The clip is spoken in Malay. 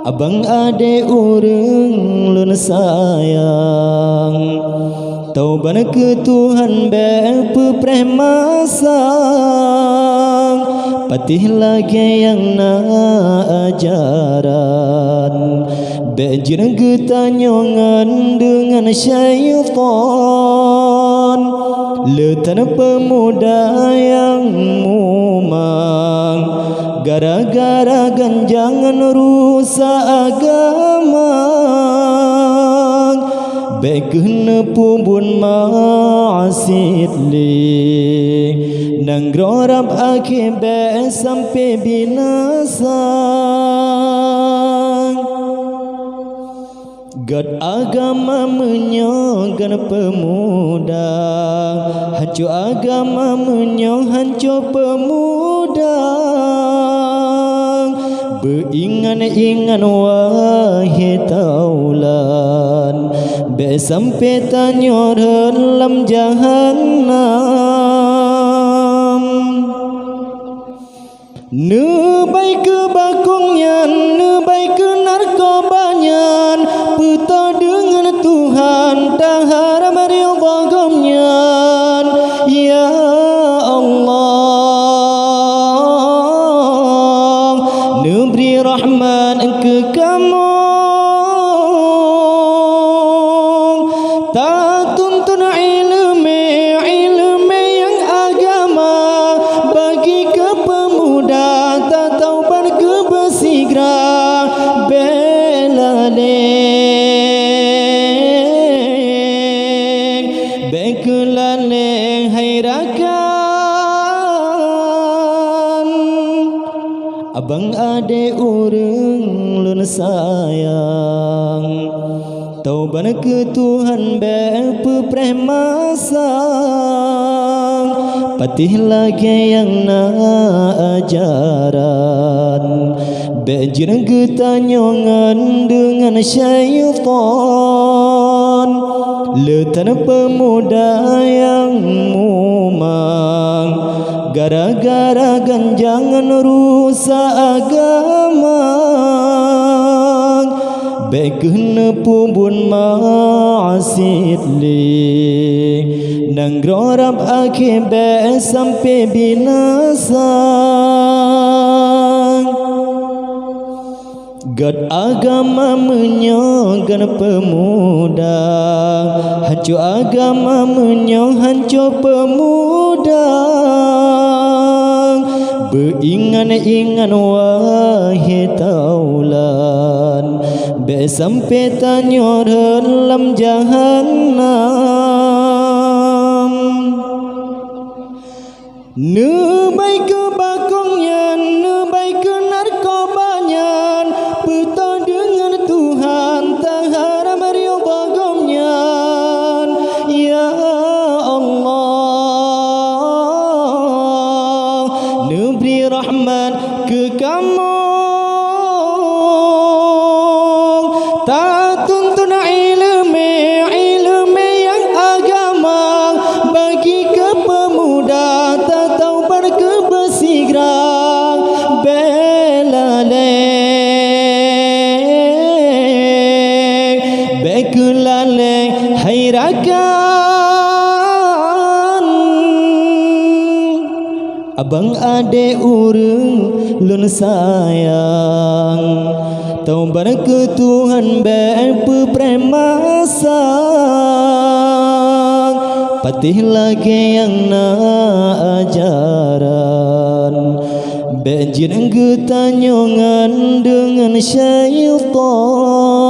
Abang ade urang lun sayang tauban ke Tuhan bepe premasang patih lagi yang na ajaran bejir getanyongan dengan syaitan letan pemuda yang mumang gara-gara ganjangan rusak agama bekena pubun ma'asid li nang grorab akibat sampai binasa God agama menyogan pemuda hancur agama hancur pemuda beringan-ingan wahai taulan be sampai tanya dalam jahannam ne baik ke bakongnya ne baik ke narkobanyan puta dengan Tuhan dah haram ridha gamnyan ya Allah ne beri rahmat ke kamu tak tuntun ilmu yang agama bagi ke pemuda tak taubat ke bersigra bela leng bekulale hairakan abang ade urang lun sayang tauban ke Tuhan bepe premasang patih lagi yang na ajaran bejir getanyongan dengan syaitan letan pemuda yang mumang gara-gara ganjangan rusak agama bekena pubun ma'asid li nang grorab akibat sampai binasa God agama menyogan pemuda hancur agama hancur pemuda beringan-ingan wahai taulan be sampai tanya dalam jahannam ne baik ke bakongnya ne baik ke narkobanyan puta dengan Tuhan tak haram ridha gamnyan ya Allah ne beri rahmat ke kamu tak tuntun ilmu yang agama bagi ke pemuda tak taubat ke bersigra bela leng bekulale hairakan abang ade urang lun sayang taubat ke Tuhan bepe premasang patih lagi yang na ajaran bejir getanyongan dengan syaitan